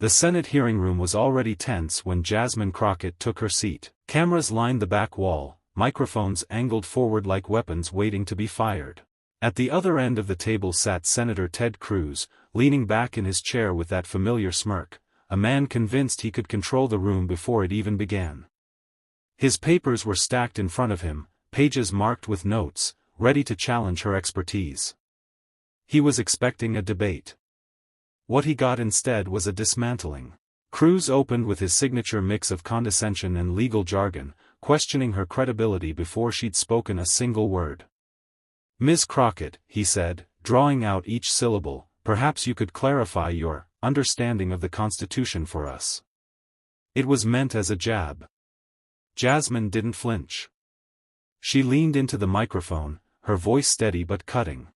The Senate hearing room was already tense when Jasmine Crockett took her seat. Cameras lined the back wall, microphones angled forward like weapons waiting to be fired. At the other end of the table sat Senator Ted Cruz, leaning back in his chair with that familiar smirk, a man convinced he could control the room before it even began. His papers were stacked in front of him, pages marked with notes, ready to challenge her expertise. He was expecting a debate. What he got instead was a dismantling. Cruz opened with his signature mix of condescension and legal jargon, questioning her credibility before she'd spoken a single word. "Ms. Crockett," he said, drawing out each syllable, "perhaps you could clarify your understanding of the Constitution for us." It was meant as a jab. Jasmine didn't flinch. She leaned into the microphone, her voice steady but cutting.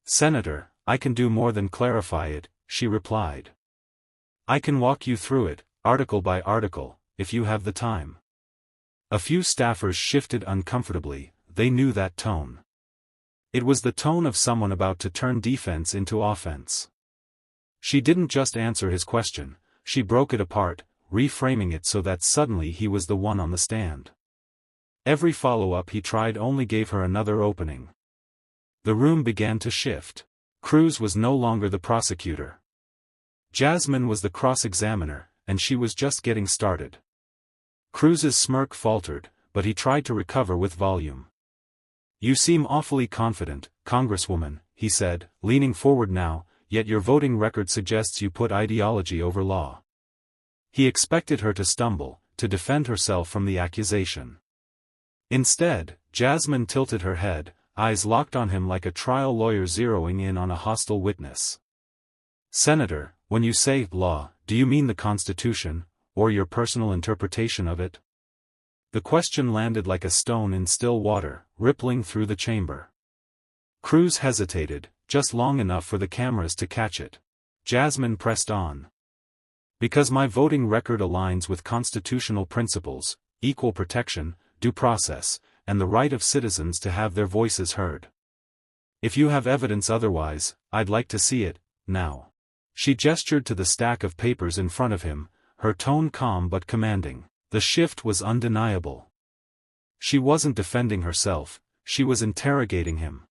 "Senator, I can do more than clarify it," she replied. "I can walk you through it, article by article, if you have the time." A few staffers shifted uncomfortably, they knew that tone. It was the tone of someone about to turn defense into offense. She didn't just answer his question, she broke it apart, reframing it so that suddenly he was the one on the stand. Every follow-up he tried only gave her another opening. The room began to shift. Cruz was no longer the prosecutor. Jasmine was the cross-examiner, and she was just getting started. Cruz's smirk faltered, but he tried to recover with volume. "You seem awfully confident, Congresswoman," he said, leaning forward now, "yet your voting record suggests you put ideology over law." He expected her to stumble, to defend herself from the accusation. Instead, Jasmine tilted her head, eyes locked on him like a trial lawyer zeroing in on a hostile witness. "Senator, when you say law, do you mean the Constitution, or your personal interpretation of it?" The question landed like a stone in still water, rippling through the chamber. Cruz hesitated, just long enough for the cameras to catch it. Jasmine pressed on. "Because my voting record aligns with constitutional principles, equal protection, due process, and the right of citizens to have their voices heard. If you have evidence otherwise, I'd like to see it, now." She gestured to the stack of papers in front of him, her tone calm but commanding. The shift was undeniable. She wasn't defending herself, she was interrogating him.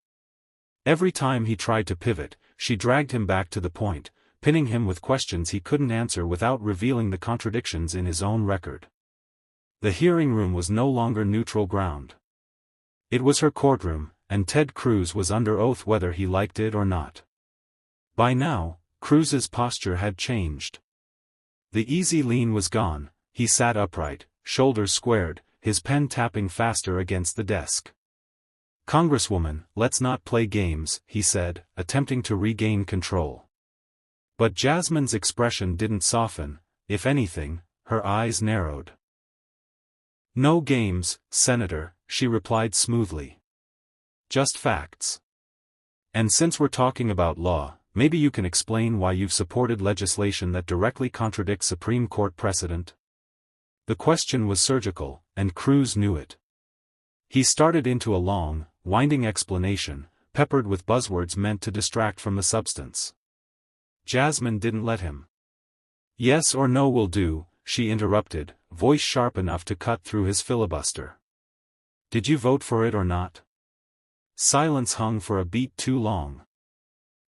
Every time he tried to pivot, she dragged him back to the point, pinning him with questions he couldn't answer without revealing the contradictions in his own record. The hearing room was no longer neutral ground. It was her courtroom, and Ted Cruz was under oath whether he liked it or not. By now, Cruz's posture had changed. The easy lean was gone. He sat upright, shoulders squared, his pen tapping faster against the desk. "Congresswoman, let's not play games," he said, attempting to regain control. But Jasmine's expression didn't soften, if anything, her eyes narrowed. "No games, Senator," she replied smoothly. "Just facts. And since we're talking about law, maybe you can explain why you've supported legislation that directly contradicts Supreme Court precedent?" The question was surgical, and Cruz knew it. He started into a long, winding explanation, peppered with buzzwords meant to distract from the substance. Jasmine didn't let him. "Yes or no will do," she interrupted, voice sharp enough to cut through his filibuster. "Did you vote for it or not?" Silence hung for a beat too long.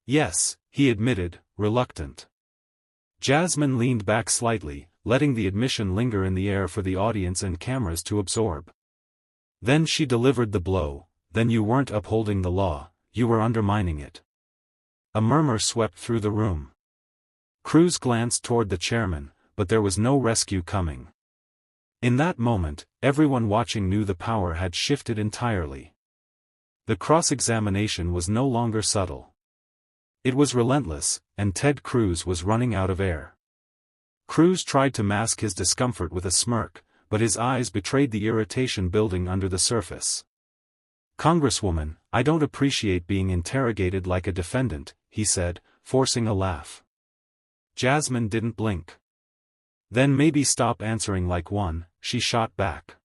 "Yes," he admitted, reluctant. Jasmine leaned back slightly, letting the admission linger in the air for the audience and cameras to absorb. Then she delivered the blow. "Then you weren't upholding the law, you were undermining it." A murmur swept through the room. Cruz glanced toward the chairman, but there was no rescue coming. In that moment, everyone watching knew the power had shifted entirely. The cross-examination was no longer subtle. It was relentless, and Ted Cruz was running out of air. Cruz tried to mask his discomfort with a smirk, but his eyes betrayed the irritation building under the surface. "Congresswoman, I don't appreciate being interrogated like a defendant," he said, forcing a laugh. Jasmine didn't blink. "Then maybe stop answering like one," she shot back.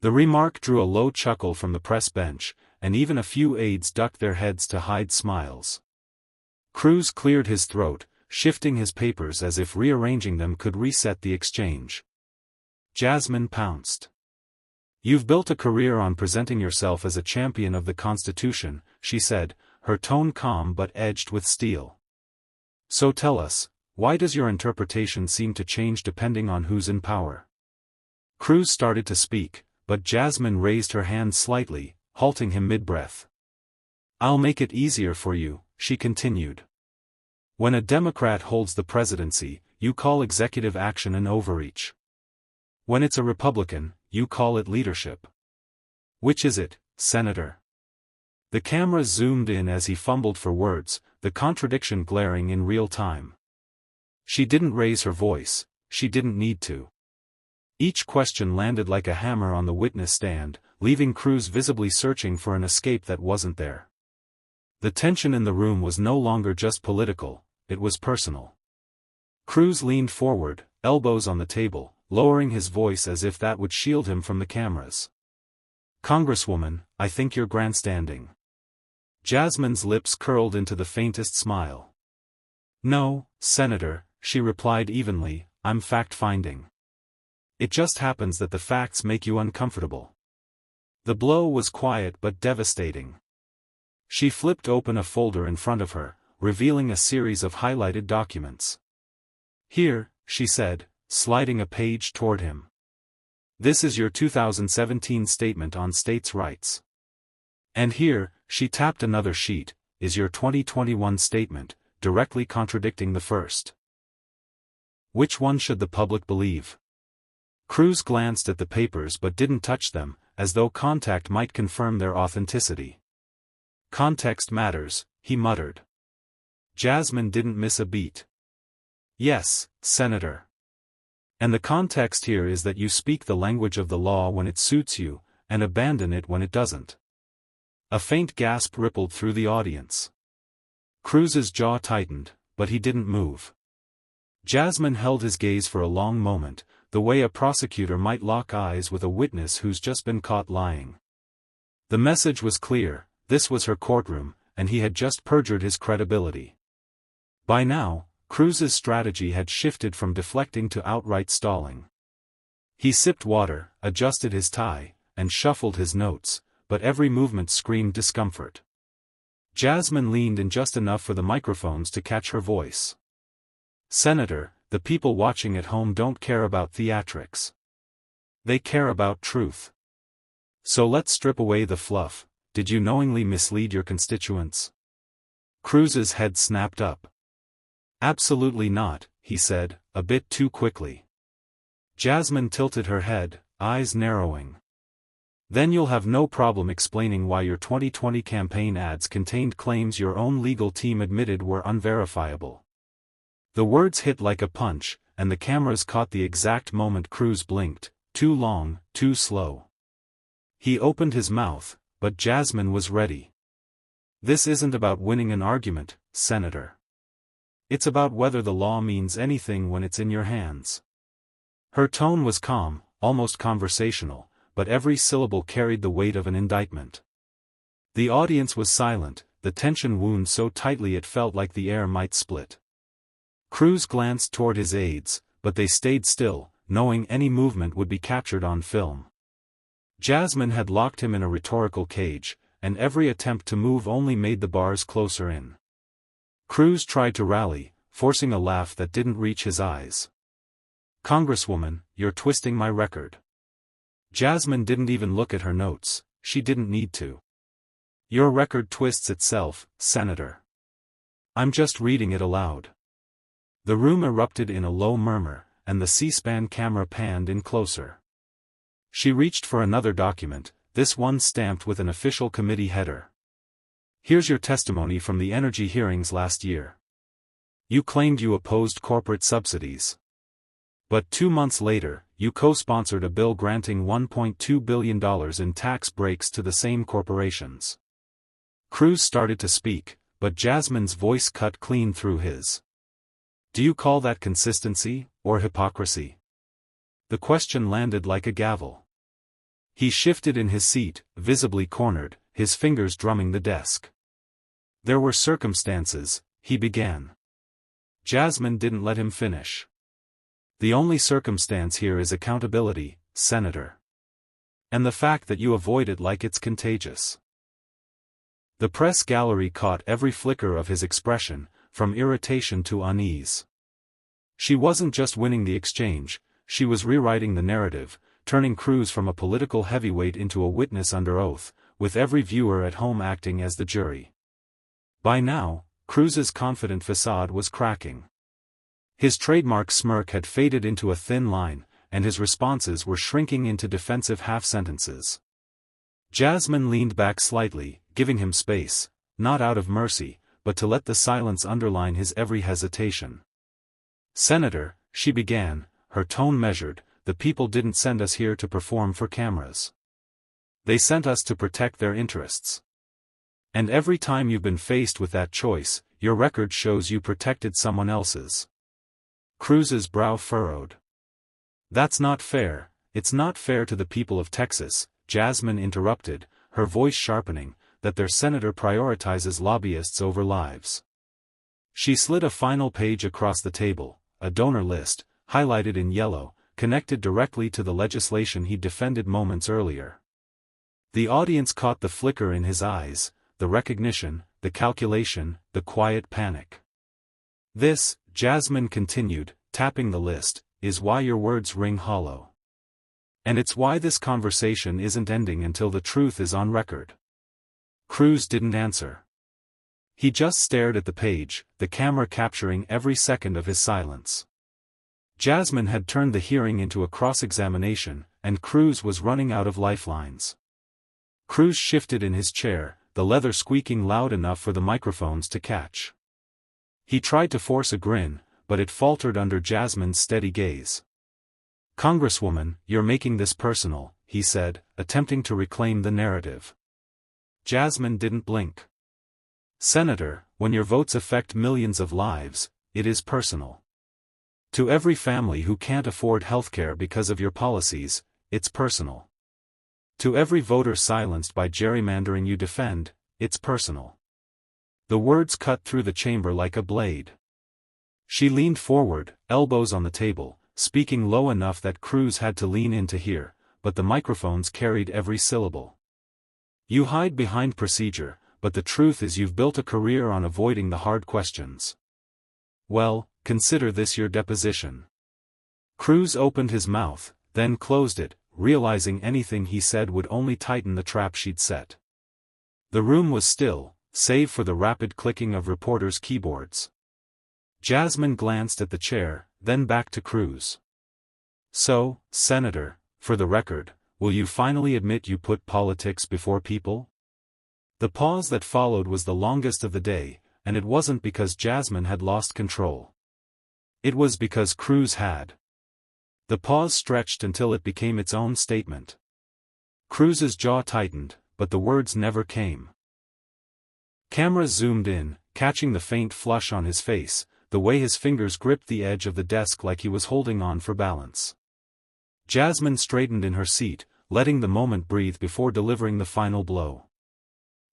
The remark drew a low chuckle from the press bench, and even a few aides ducked their heads to hide smiles. Cruz cleared his throat, shifting his papers as if rearranging them could reset the exchange. Jasmine pounced. "You've built a career on presenting yourself as a champion of the Constitution," she said, her tone calm but edged with steel. "So tell us, why does your interpretation seem to change depending on who's in power?" Cruz started to speak, but Jasmine raised her hand slightly, halting him mid-breath. "I'll make it easier for you," she continued. "When a Democrat holds the presidency, you call executive action an overreach. When it's a Republican, you call it leadership. Which is it, Senator?" The camera zoomed in as he fumbled for words, the contradiction glaring in real time. She didn't raise her voice, she didn't need to. Each question landed like a hammer on the witness stand, leaving Cruz visibly searching for an escape that wasn't there. The tension in the room was no longer just political, it was personal. Cruz leaned forward, elbows on the table, lowering his voice as if that would shield him from the cameras. "Congresswoman, I think you're grandstanding." Jasmine's lips curled into the faintest smile. "No, Senator," she replied evenly, "I'm fact-finding. It just happens that the facts make you uncomfortable." The blow was quiet but devastating. She flipped open a folder in front of her, revealing a series of highlighted documents. "Here," she said, sliding a page toward him. "This is your 2017 Statement on States' Rights. And here," she tapped another sheet, "is your 2021 statement, directly contradicting the first. Which one should the public believe?" Cruz glanced at the papers but didn't touch them, as though contact might confirm their authenticity. "Context matters," he muttered. Jasmine didn't miss a beat. "Yes, Senator. And the context here is that you speak the language of the law when it suits you, and abandon it when it doesn't." A faint gasp rippled through the audience. Cruz's jaw tightened, but he didn't move. Jasmine held his gaze for a long moment, the way a prosecutor might lock eyes with a witness who's just been caught lying. The message was clear, this was her courtroom, and he had just perjured his credibility. By now, Cruz's strategy had shifted from deflecting to outright stalling. He sipped water, adjusted his tie, and shuffled his notes, but every movement screamed discomfort. Jasmine leaned in just enough for the microphones to catch her voice. "Senator, the people watching at home don't care about theatrics. They care about truth. So let's strip away the fluff. Did you knowingly mislead your constituents?" Cruz's head snapped up. "Absolutely not," he said, a bit too quickly. Jasmine tilted her head, eyes narrowing. "Then you'll have no problem explaining why your 2020 campaign ads contained claims your own legal team admitted were unverifiable." The words hit like a punch, and the cameras caught the exact moment Cruz blinked, too long, too slow. He opened his mouth, but Jasmine was ready. "This isn't about winning an argument, Senator. It's about whether the law means anything when it's in your hands." Her tone was calm, almost conversational, but every syllable carried the weight of an indictment. The audience was silent, the tension wound so tightly it felt like the air might split. Cruz glanced toward his aides, but they stayed still, knowing any movement would be captured on film. Jasmine had locked him in a rhetorical cage, and every attempt to move only made the bars closer in. Cruz tried to rally, forcing a laugh that didn't reach his eyes. "Congresswoman, you're twisting my record." Jasmine didn't even look at her notes, she didn't need to. "Your record twists itself, Senator. I'm just reading it aloud." The room erupted in a low murmur, and the C-SPAN camera panned in closer. She reached for another document, this one stamped with an official committee header. "Here's your testimony from the energy hearings last year. You claimed you opposed corporate subsidies. But 2 months later, you co-sponsored a bill granting $1.2 billion in tax breaks to the same corporations." Cruz started to speak, but Jasmine's voice cut clean through his. "Do you call that consistency, or hypocrisy?" The question landed like a gavel. He shifted in his seat, visibly cornered, his fingers drumming the desk. "There were circumstances," he began. Jasmine didn't let him finish. The only circumstance here is accountability, Senator. And the fact that you avoid it like it's contagious. The press gallery caught every flicker of his expression, from irritation to unease. She wasn't just winning the exchange, she was rewriting the narrative, turning Cruz from a political heavyweight into a witness under oath, with every viewer at home acting as the jury. By now, Cruz's confident facade was cracking. His trademark smirk had faded into a thin line, and his responses were shrinking into defensive half-sentences. Jasmine leaned back slightly, giving him space, not out of mercy, but to let the silence underline his every hesitation. "Senator," she began, her tone measured, "the people didn't send us here to perform for cameras. They sent us to protect their interests. And every time you've been faced with that choice, your record shows you protected someone else's." Cruz's brow furrowed. "That's not fair, it's not fair to the people of Texas," Jasmine interrupted, her voice sharpening, "that their senator prioritizes lobbyists over lives." She slid a final page across the table, a donor list, highlighted in yellow, connected directly to the legislation he defended moments earlier. The audience caught the flicker in his eyes, the recognition, the calculation, the quiet panic. "This," Jasmine continued, tapping the list, "is why your words ring hollow. And it's why this conversation isn't ending until the truth is on record." Cruz didn't answer. He just stared at the page, the camera capturing every second of his silence. Jasmine had turned the hearing into a cross-examination, and Cruz was running out of lifelines. Cruz shifted in his chair, the leather squeaking loud enough for the microphones to catch. He tried to force a grin, but it faltered under Jasmine's steady gaze. "Congresswoman, you're making this personal," he said, attempting to reclaim the narrative. Jasmine didn't blink. "Senator, when your votes affect millions of lives, it is personal. To every family who can't afford healthcare because of your policies, it's personal. To every voter silenced by gerrymandering you defend, it's personal." The words cut through the chamber like a blade. She leaned forward, elbows on the table, speaking low enough that Cruz had to lean in to hear, but the microphones carried every syllable. "You hide behind procedure, but the truth is you've built a career on avoiding the hard questions. Well, consider this your deposition." Cruz opened his mouth, then closed it, realizing anything he said would only tighten the trap she'd set. The room was still, save for the rapid clicking of reporters' keyboards. Jasmine glanced at the chair, then back to Cruz. "So, Senator, for the record, will you finally admit you put politics before people?" The pause that followed was the longest of the day, and it wasn't because Jasmine had lost control. It was because Cruz had. The pause stretched until it became its own statement. Cruz's jaw tightened, but the words never came. Cameras zoomed in, catching the faint flush on his face, the way his fingers gripped the edge of the desk like he was holding on for balance. Jasmine straightened in her seat, letting the moment breathe before delivering the final blow.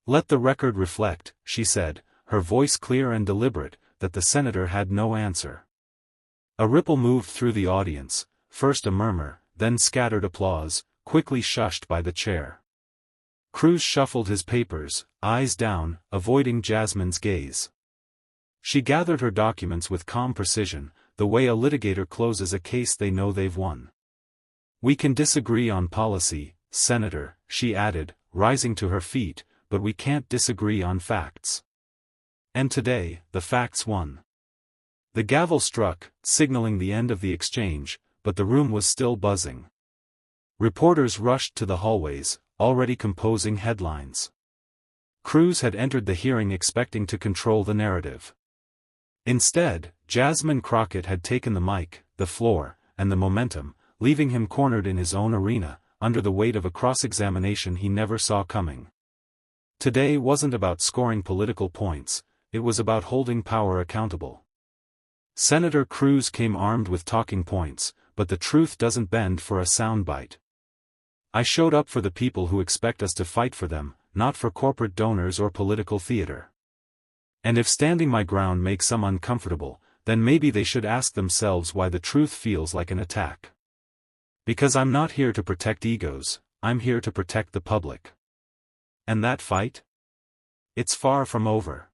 "Let the record reflect," she said, her voice clear and deliberate, that the senator had no answer. A ripple moved through the audience, first a murmur, then scattered applause, quickly shushed by the chair. Cruz shuffled his papers, eyes down, avoiding Jasmine's gaze. She gathered her documents with calm precision, the way a litigator closes a case they know they've won. "We can disagree on policy, Senator," she added, rising to her feet, "but we can't disagree on facts. And today, the facts won." The gavel struck, signaling the end of the exchange, but the room was still buzzing. Reporters rushed to the hallways, already composing headlines. Cruz had entered the hearing expecting to control the narrative. Instead, Jasmine Crockett had taken the mic, the floor, and the momentum, leaving him cornered in his own arena, under the weight of a cross-examination he never saw coming. Today wasn't about scoring political points, it was about holding power accountable. Senator Cruz came armed with talking points, but the truth doesn't bend for a soundbite. "I showed up for the people who expect us to fight for them, not for corporate donors or political theater. And if standing my ground makes some uncomfortable, then maybe they should ask themselves why the truth feels like an attack. Because I'm not here to protect egos, I'm here to protect the public. And that fight? It's far from over.